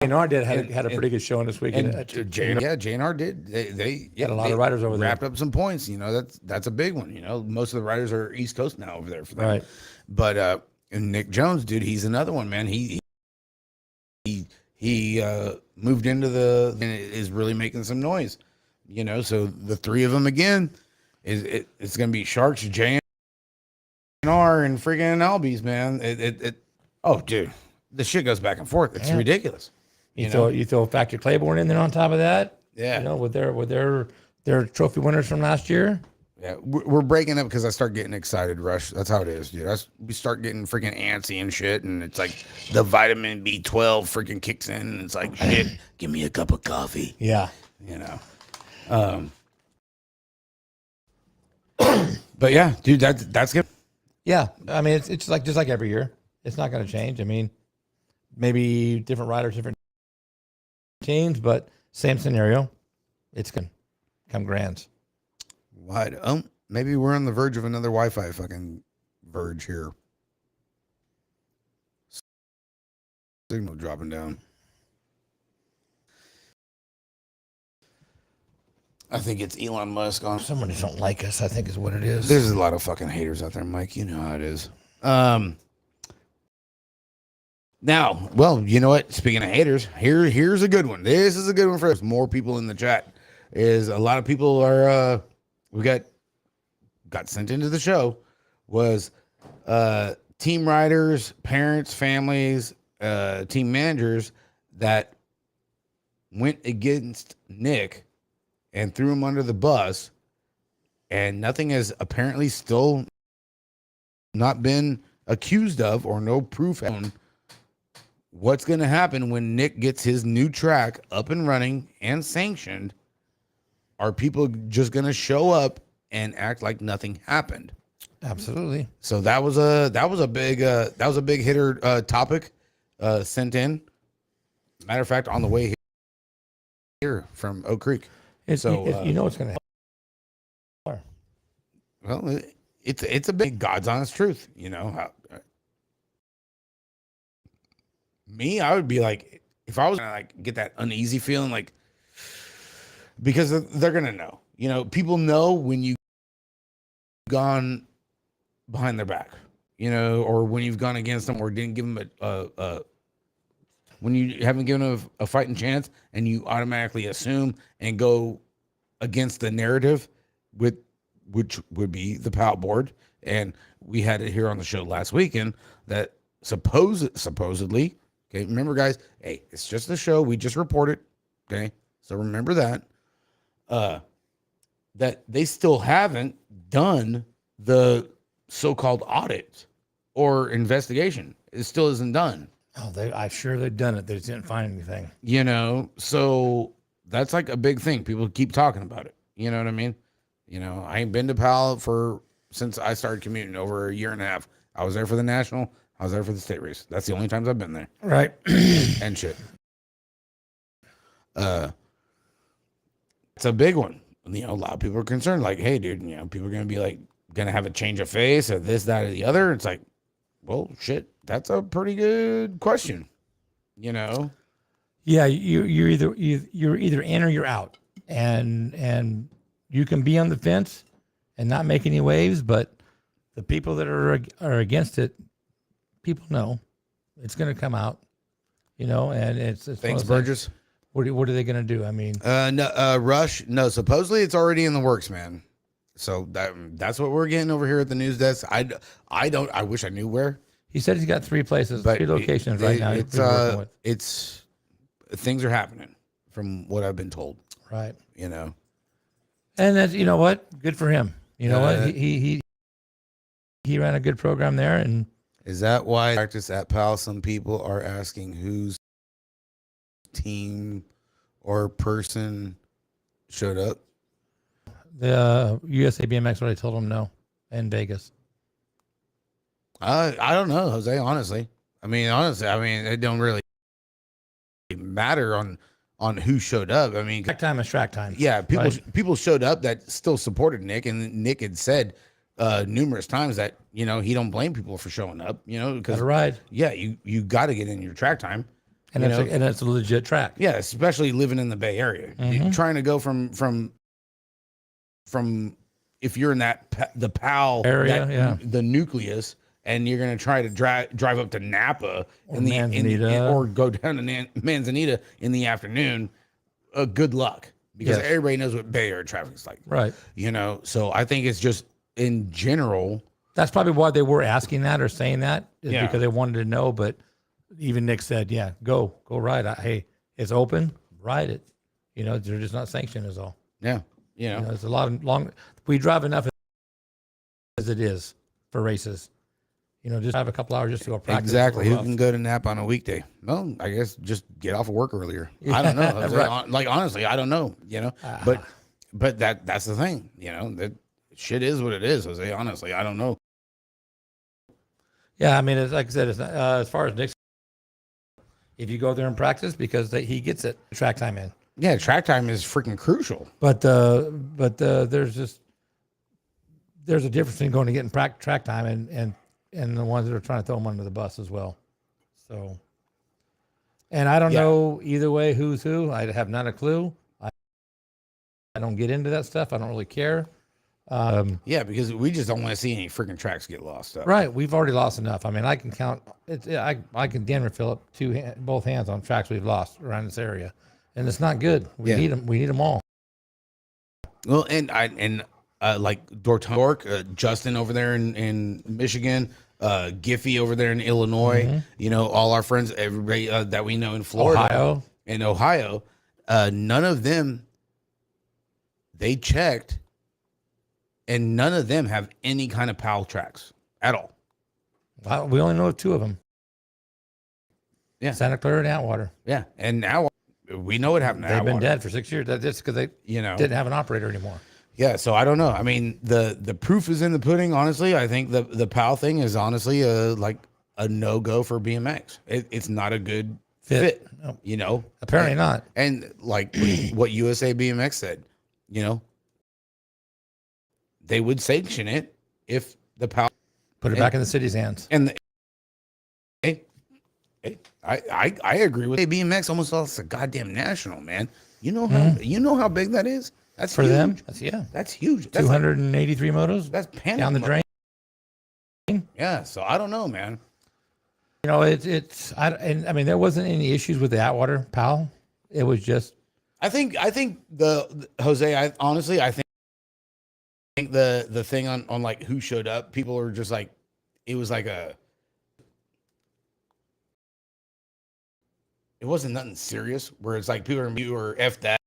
JNR had a pretty good showing this weekend. JNR did. They had a lot of riders over there. Wrapped up some points. You know, that's a big one. You know, most of the riders are East Coast now over there for them. Right. But and Nick Jones, dude, he's another one, man. He moved into and is really making some noise. You know, so the three of them again it's going to be Sharks, JNR, and friggin' Albies, man. Oh, dude, the shit goes back and forth. It's ridiculous. You throw Factor Claiborne in there on top of that. Yeah. You know, with their trophy winners from last year. Yeah, we're breaking up because I start getting excited, Rush. That's how it is, dude. We start getting freaking antsy and shit, and it's like the vitamin B12 freaking kicks in, and it's like, shit, give me a cup of coffee. Yeah. You know. But yeah, dude, that's good. Yeah, I mean, it's like just like every year. It's not going to change. I mean, maybe different riders, different teams, but same scenario. It's going to come grands. Why? Maybe we're on the verge of another Wi-Fi fucking verge here. Signal dropping down. I think it's Elon Musk on. Somebody don't like us, I think is what it is. There's a lot of fucking haters out there, Mike. You know how it is. Now, well, you know what? Speaking of haters, here's a good one. This is a good one for us. More people in the chat. Is a lot of people are we got sent into the show was team riders, parents, families, team managers that went against Nick and threw him under the bus, and nothing has apparently still not been accused of or no proof on what's going to happen when Nick gets his new track up and running and sanctioned. Are people just going to show up and act like nothing happened? Absolutely. So that was a big hitter topic sent in. Matter of fact, on the way here from Oak Creek. You know it's going to happen. Well, it's a big God's honest truth, you know. Me, I would be like, if I was gonna like get that uneasy feeling, like, because they're gonna know, you know, people know when you've gone behind their back, you know, or when you've gone against them or didn't give them when you haven't given them a fighting chance, and you automatically assume and go against the narrative which would be the PAL board. And we had it here on the show last weekend that supposedly, okay, remember guys, hey, it's just a show. We just reported. Okay. So remember that, that they still haven't done the so-called audit or investigation. It still isn't done. Oh, I'm sure they've done it. They just didn't find anything. You know, so that's like a big thing. People keep talking about it. You know what I mean? You know, I ain't been to PAL since I started commuting over a year and a half. I was there for the national. I was there for the state race. That's the only times I've been there. Right. And shit. It's a big one. You know, a lot of people are concerned. Like, hey, dude, you know, people are going to be like, going to have a change of face or this, that, or the other. It's like, well, shit, that's a pretty good question. You know? Yeah, you're either in or you're out. And you can be on the fence and not make any waves, but the people that are against it, people know it's going to come out, you know, and it's thanks, Burgess. What are they going to do? I mean, no, Rush. No, supposedly it's already in the works, man. So that's what we're getting over here at the news desk. I wish I knew where. He said he's got 3 places, but 3 locations right now. It's things are happening from what I've been told. Right. You know. And that's, you know what? Good for him. You know what? He ran a good program there. And is that why practice at PAL? Some people are asking whose team or person showed up. The USA BMX already told him no in Vegas. I don't know, Jose. Honestly, I mean, it don't really matter on who showed up. I mean, track time is track time. Yeah, people showed up that still supported Nick, and Nick had said numerous times that he don't blame people for showing up. Because Gotta ride, yeah, you got to get in your track time. and it's a legit track. Yeah, especially living in the Bay Area, trying to go from if you're in the PAL area, the nucleus, and you're gonna try to drive up to Napa Or Manzanita. or go down to Manzanita in the afternoon. Good luck, because Yes. everybody knows what Bay Area traffic is like. Right. So I think it's just in general. That's probably why they were asking that or saying that, is Yeah. because they wanted to know. But even Nick said, "Yeah, go ride. Hey, it's open, ride it. They're just not sanctioned is all. Yeah, It's a lot of long. We drive enough as it is for races. Just have a couple hours just to go practice. exactly. Who can go to Napa on a weekday? Well, I guess just get off of work earlier. I don't know. Right. Like honestly, I don't know. But that's the thing. That shit is what it is, Jose. Honestly, I don't know. Yeah, I mean, it's like I said, it's not, as far as Nick's, if you go there and practice, because he gets it track time in. Yeah, track time is freaking crucial. But there's a difference in going to getting track time and the ones that are trying to throw them under the bus as well. So, and I don't know either way who's who. I have not a clue. I don't get into that stuff. I don't really care. Yeah, because we just don't want to see any freaking tracks get lost up. Right. We've already lost enough. I mean, I can count. I can damn near fill up both hands on tracks we've lost around this area, and it's not good. We need them. We need them all. Well, and like Dork, Justin over there in Michigan, Giffy over there in Illinois. All our friends, everybody that we know in Florida, Ohio, none of them. They checked, and none of them have any kind of PAL tracks at all. We only know two of them. Yeah, Santa Clara and Atwater. Yeah, and now we know what happened. They've been dead for 6 years. That's just because they didn't have an operator anymore. Yeah, so I don't know. I mean, the proof is in the pudding. Honestly, I think the PAL thing is honestly like a no go for BMX. It's not a good fit. No. Apparently not. And like what USA BMX said, they would sanction it if the PAL put it back in the city's hands. And I agree with BMX. Almost lost a goddamn national, man. You know how big that is. That's for huge. them. That's huge. That's 283 motos. That's down the drain. Yeah, so I don't know, man. I mean, there wasn't any issues with the Atwater PAL. It was just. I think the Jose. I think the thing on like who showed up. People are just like, it was like it wasn't nothing serious. Where it's like people are F that,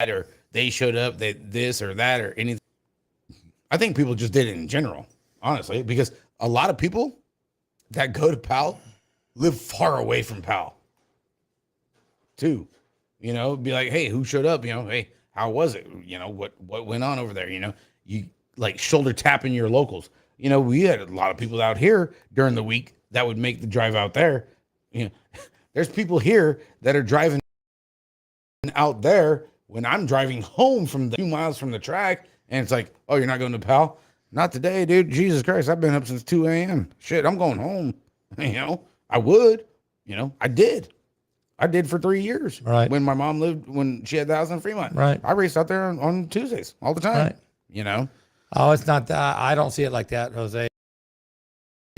or they showed up, they this or that or anything. I think people just did it in general, honestly, because a lot of people that go to PAL live far away from PAL too. Be like, hey, who showed up? Hey, how was it? What went on over there? You like shoulder tapping your locals. We had a lot of people out here during the week that would make the drive out there. There's people here that are driving out there when I'm driving home from 2 miles from the track, and it's like, oh, you're not going to PAL? Not today, dude. Jesus Christ, I've been up since 2 a.m. Shit, I'm going home. I would. I did. I did for 3 years. Right. When my mom when she had the house in Fremont. Right. I raced out there on Tuesdays all the time. Right. Oh, it's not that. I don't see it like that, Jose.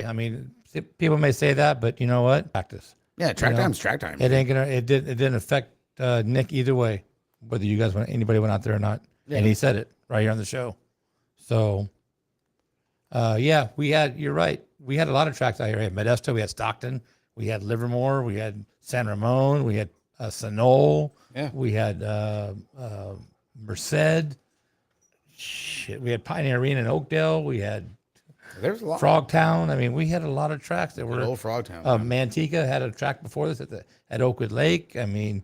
I mean, people may say that, but you know what? Practice. Yeah, track time's track time. It ain't gonna. It didn't affect Nick either way, whether anybody went out there or not. Yeah. And he said it right here on the show. So, you're right. We had a lot of tracks out here. We had Modesto, we had Stockton, we had Livermore, we had San Ramon, we had Sonol, we had Merced. Shit, we had Pioneer Arena in Oakdale. We had There's a lot. Frogtown. I mean, we had a lot of tracks that were old Frogtown. Manteca had a track before this at Oakwood Lake. I mean,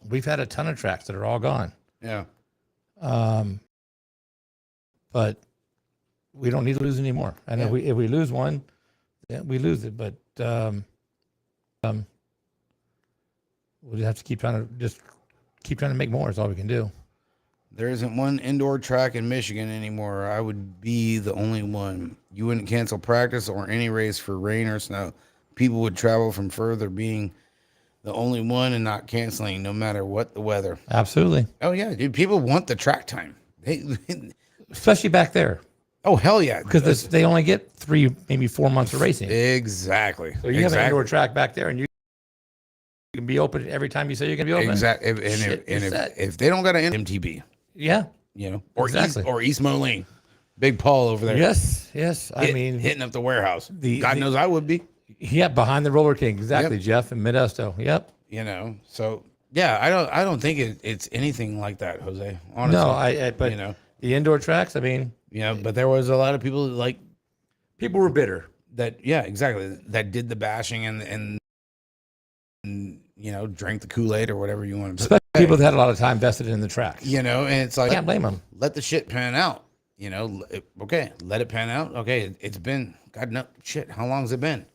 we've had a ton of tracks that are all gone. Yeah. But we don't need to lose any more. And if we lose one, we lose it. But we'll just have to keep trying to make more. Is all we can do. There isn't one indoor track in Michigan anymore. I would be the only one. You wouldn't cancel practice or any race for rain or snow. People would travel from further, being the only one and not canceling no matter what the weather. Absolutely. Oh, yeah, dude. People want the track time. Especially back there. Oh, hell yeah. Because they only get 3, maybe 4 months of racing. Exactly. So you have an indoor track back there, and you can be open every time you say you're going to be open. Exactly. If they don't got an MTB, yeah, or exactly. East Moline, Big Paul over there. Yes. I mean, hitting up the warehouse. God knows I would be. Yeah, behind the Roller King, exactly, yep. Jeff in Modesto. Yep. So yeah, I don't think it's anything like that, Jose. Honestly, no, but the indoor tracks. I mean, but there was a lot of people people were bitter. That did the bashing and drank the Kool-Aid or whatever you want to say. People that had a lot of time vested in the track. And it's like, I can't blame them. Let the shit pan out. Okay, let it pan out. Okay, it's been God no shit. How long has it been?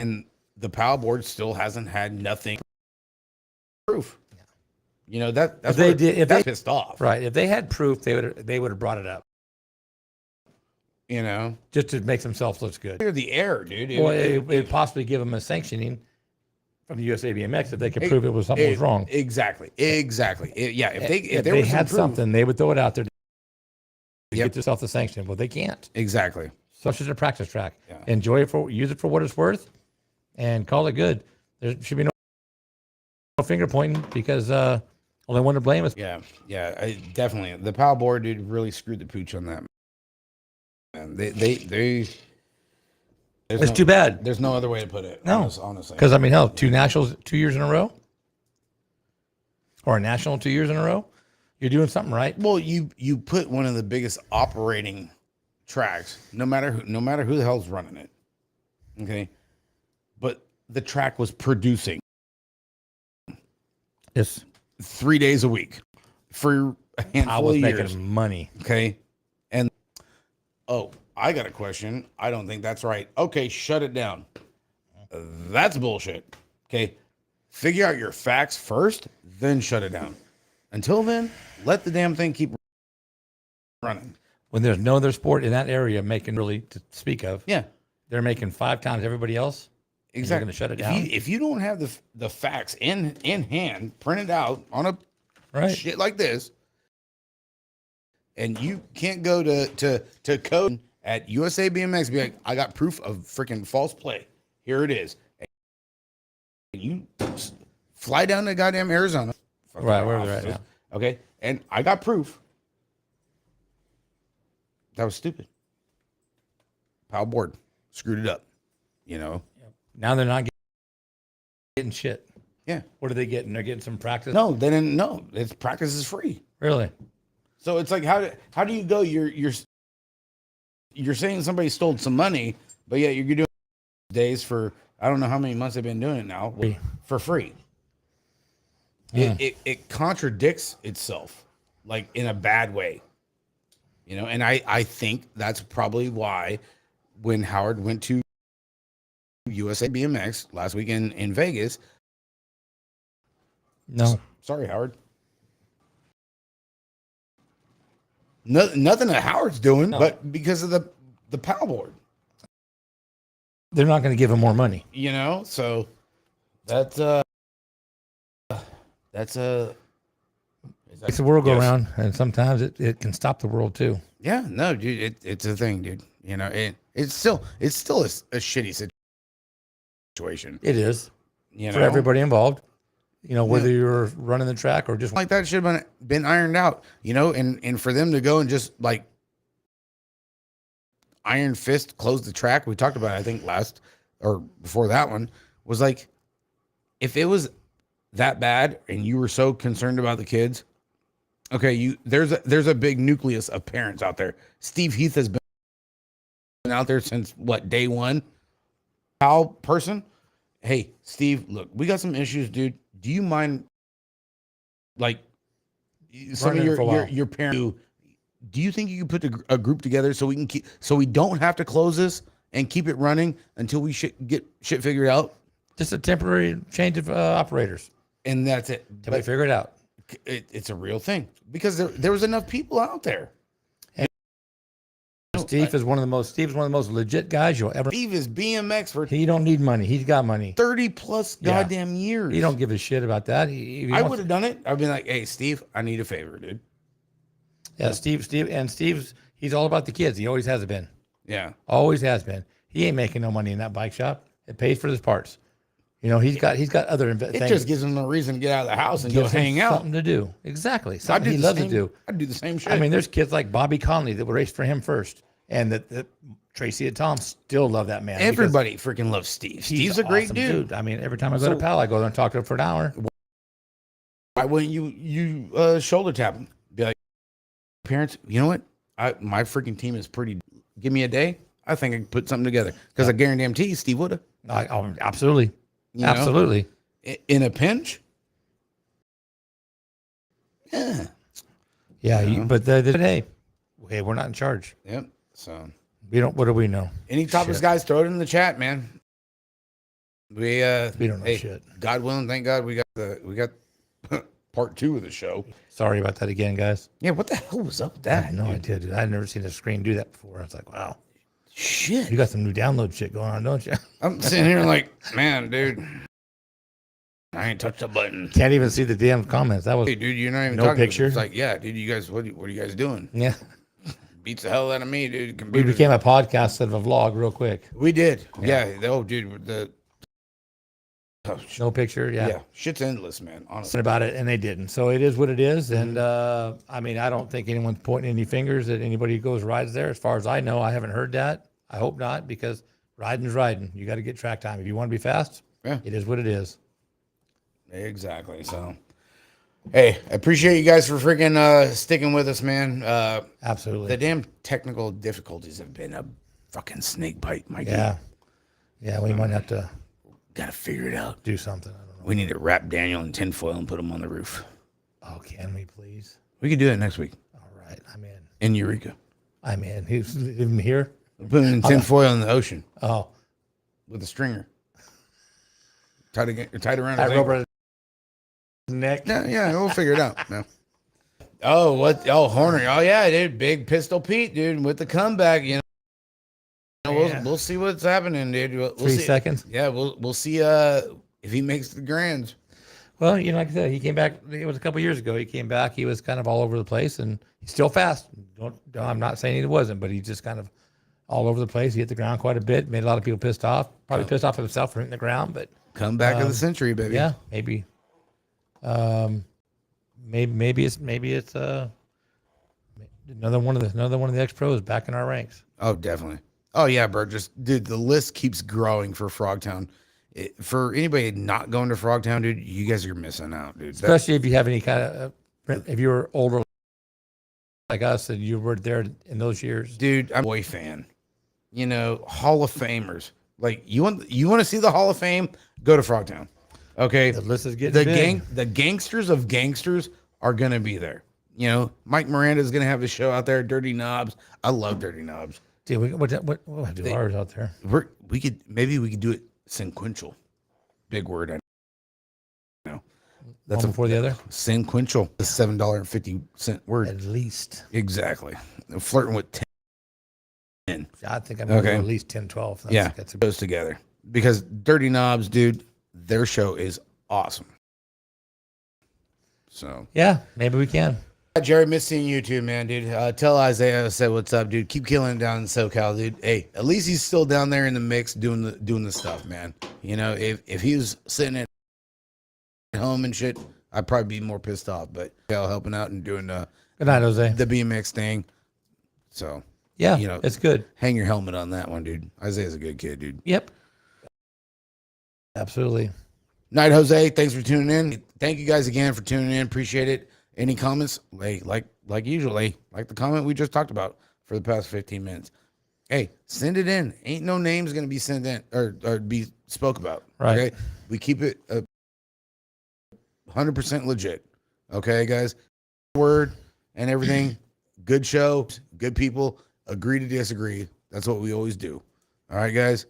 And the power board still hasn't had nothing proof. That's they did. If that's they pissed off, right? If they had proof, they would have brought it up. Just to make themselves look good. Clear the air, dude. It'd possibly give them a sanctioning from the USA BMX if they could prove something was wrong. Exactly. If they had something, they would throw it out there to get yourself the sanction. Well, they can't. Exactly. Such as a practice track. Yeah. Enjoy it use it for what it's worth, and call it good. There should be no finger pointing because only one to blame is. Yeah. Definitely. The power board, dude, really screwed the pooch on that. Man, they. It's too bad. There's no other way to put it. No, honestly. Because I mean, hell, 2 nationals 2 years in a row, or a national 2 years in a row. You're doing something right. Well, you put one of the biggest operating tracks, no matter who the hell's running it. Okay, but the track was producing. Yes. 3 days a week for a handful of years. Making money. Okay, and I got a question. I don't think that's right. Okay, shut it down. That's bullshit. Okay, figure out your facts first, then shut it down. Until then, let the damn thing keep running. When there's no other sport in that area making really to speak of, yeah, they're making 5 times everybody else. Exactly. They're going to shut it down. If you don't have the facts in hand, printed out on a shit like this, and you can't go to code at USA BMX, be like, I got proof of freaking false play. Here it is. And you fly down to goddamn Arizona. Right, where they're at now. Okay, and I got proof. That was stupid. Power board screwed it up. Now they're not getting shit. Yeah. What are they getting? They're getting some practice. No, they didn't. No, it's practice is free. Really? So it's like how do you go? You're saying somebody stole some money, but yet you're doing days for I don't know how many months they've been doing it now for free. Yeah. It contradicts itself, like in a bad way, and I think that's probably why when Howard went to USA BMX last weekend in Vegas. No, sorry, Howard. Nothing that Howard's doing, but because of the power board. They're not going to give him more money. So that's makes the world go around, and sometimes it can stop the world too. Yeah, no, dude, it's a thing, dude. It's still a shitty situation. It is for everybody involved. Whether you're running the track or just like that should have been ironed out. And for them to go and just like iron fist close the track. We talked about it, I think last or before that one was like, if it was that bad and you were so concerned about the kids, okay, there's a big nucleus of parents out there. Steve Heath has been out there since day one. Pal person, hey Steve, look, we got some issues, dude. Do you mind, like, some of your parents? Do you think you could put a group together so we don't have to close this and keep it running until we get shit figured out? Just a temporary change of operators, and that's it. Till we figure it out. It's a real thing because there was enough people out there. Steve is one of the most legit guys you'll ever. Steve is BMX for He don't need money. He's got money. 30 plus goddamn years. He don't give a shit about that. I would have done it. I've been like, hey, Steve, I need a favor, dude. Yeah, Steve's he's all about the kids. He always has been. Yeah. Always has been. He ain't making no money in that bike shop. It pays for his parts. You know, he's got other things. It just gives him a reason to get out of the house and go Gives him hang out. Something to do. Exactly. Something he loves to do. I'd do the same shit. I mean, there's kids like Bobby Conley that would race for him first. And that Tracy and Tom still love that man. Everybody freaking loves Steve. Steve's a great awesome dude. I mean, every time I go to Pal, I go there and talk to him for an hour. Why wouldn't you shoulder tap him? Be like, parents, you know what? My freaking team is pretty. Give me a day. I think I can put something together. Because I guarantee Steve would have. Absolutely. You know? Absolutely. In a pinch? Yeah. Yeah, but hey, we're not in charge. Yep. So we don't. What do we know? Any topics, guys? Throw it in the chat, man. We don't know shit. God willing, thank God we got part 2 of the show. Sorry about that again, guys. Yeah, what the hell was up with I that? had no idea, dude. I'd never seen a screen do that before. I was like, wow, shit. You got some new download shit going on, don't you? I'm sitting here like, man, dude, I ain't touched a button. Can't even see the damn comments. That was hey, dude, you're not even no talking. picture. It's like, yeah, dude, you guys, what are you guys doing? Yeah. Beats the hell out of me, dude. We became a podcast instead of a vlog real quick. We did. Yeah. Oh, dude, No picture. Yeah. Shit's endless, man. Honestly. About it, and they didn't. So it is what it is. And I mean, I don't think anyone's pointing any fingers at anybody who goes rides there. As far as I know, I haven't heard that. I hope not, because riding's riding. You got to get track time. If you want to be fast, it is what it is. Exactly. So, hey, I appreciate you guys for freaking sticking with us, man. Absolutely. The damn technical difficulties have been a fucking snake bite, Mikey. Yeah, we might have to gotta figure it out. Do something. I don't know. We need to wrap Daniel in tinfoil and put him on the roof. Oh, can we please? We could do that next week. All right, I'm in. In Eureka. I'm in. He's living here. Put him in tinfoil in the ocean. Oh. With a stringer. Tied around his rubber neck. Yeah, we'll figure it out. No. Oh, what? Oh, Horner. Oh, yeah, dude. Big Pistol Pete, dude, with the comeback, you know. We'll see what's happening, dude. We'll 3 see. seconds. Yeah, we'll see if he makes the grands. Well, you know, like I said, he came back. It was a couple years ago. He came back. He was kind of all over the place, and he's still fast. I'm not saying he wasn't, but he just kind of all over the place. He hit the ground quite a bit. Made a lot of people pissed off. Probably pissed off himself for hitting the ground, but comeback of the century, baby. Yeah, maybe. Maybe it's another one of the ex-pros back in our ranks. Oh, definitely. Oh yeah, bro. Just dude, the list keeps growing for Frogtown. For anybody not going to Frogtown, dude, you guys are missing out, dude. Especially if you have any kind of, if you were older like us and you were there in those years. Dude, I'm a boy fan. You know, Hall of Famers. Like you want to see the Hall of Fame? Go to Frogtown. Okay. The list is getting big. The gangsters of gangsters are gonna be there. You know, Mike Miranda is gonna have his show out there. Dirty Knobs. I love Dirty Knobs. Dude, we'll have to do ours out there. We could do it sequential. Big word. I know. That's one before the other. Sequential. The $7.50 word. At least. Exactly. I'm flirting with 10. I think I'm going to at least 10, 12. That's goes together. Because Dirty Knobs, dude, their show is awesome. So yeah, maybe we can. Jerry, miss seeing you too, man, dude. Tell Isaiah I said what's up, dude. Keep killing it down in SoCal, dude. Hey, at least he's still down there in the mix doing the stuff, man. You know, if he was sitting at home and shit, I'd probably be more pissed off. But helping out and doing good night, Jose. The BMX thing. So yeah, you know, it's good. Hang your helmet on that one, dude. Isaiah's a good kid, dude. Yep. Absolutely. Night, Jose. Thanks for tuning in. Thank you guys again for tuning in. Appreciate it. Any comments? Like usually, like the comment we just talked about for the past 15 minutes. Hey, send it in. Ain't no names gonna be sent in or be spoke about. Right. Okay. We keep it 100% legit. Okay, guys. Word and everything. Good show. Good people. Agree to disagree. That's what we always do. All right, guys.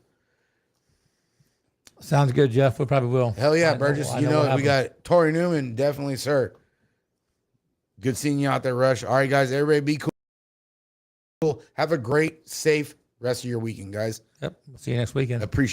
Sounds good, Jeff. We probably will. Hell yeah, Burgess. You know we got Tori Newman, definitely, sir. Good seeing you out there, Rush. All right, guys, everybody be cool. Have a great, safe rest of your weekend, guys. Yep. See you next weekend. Appreciate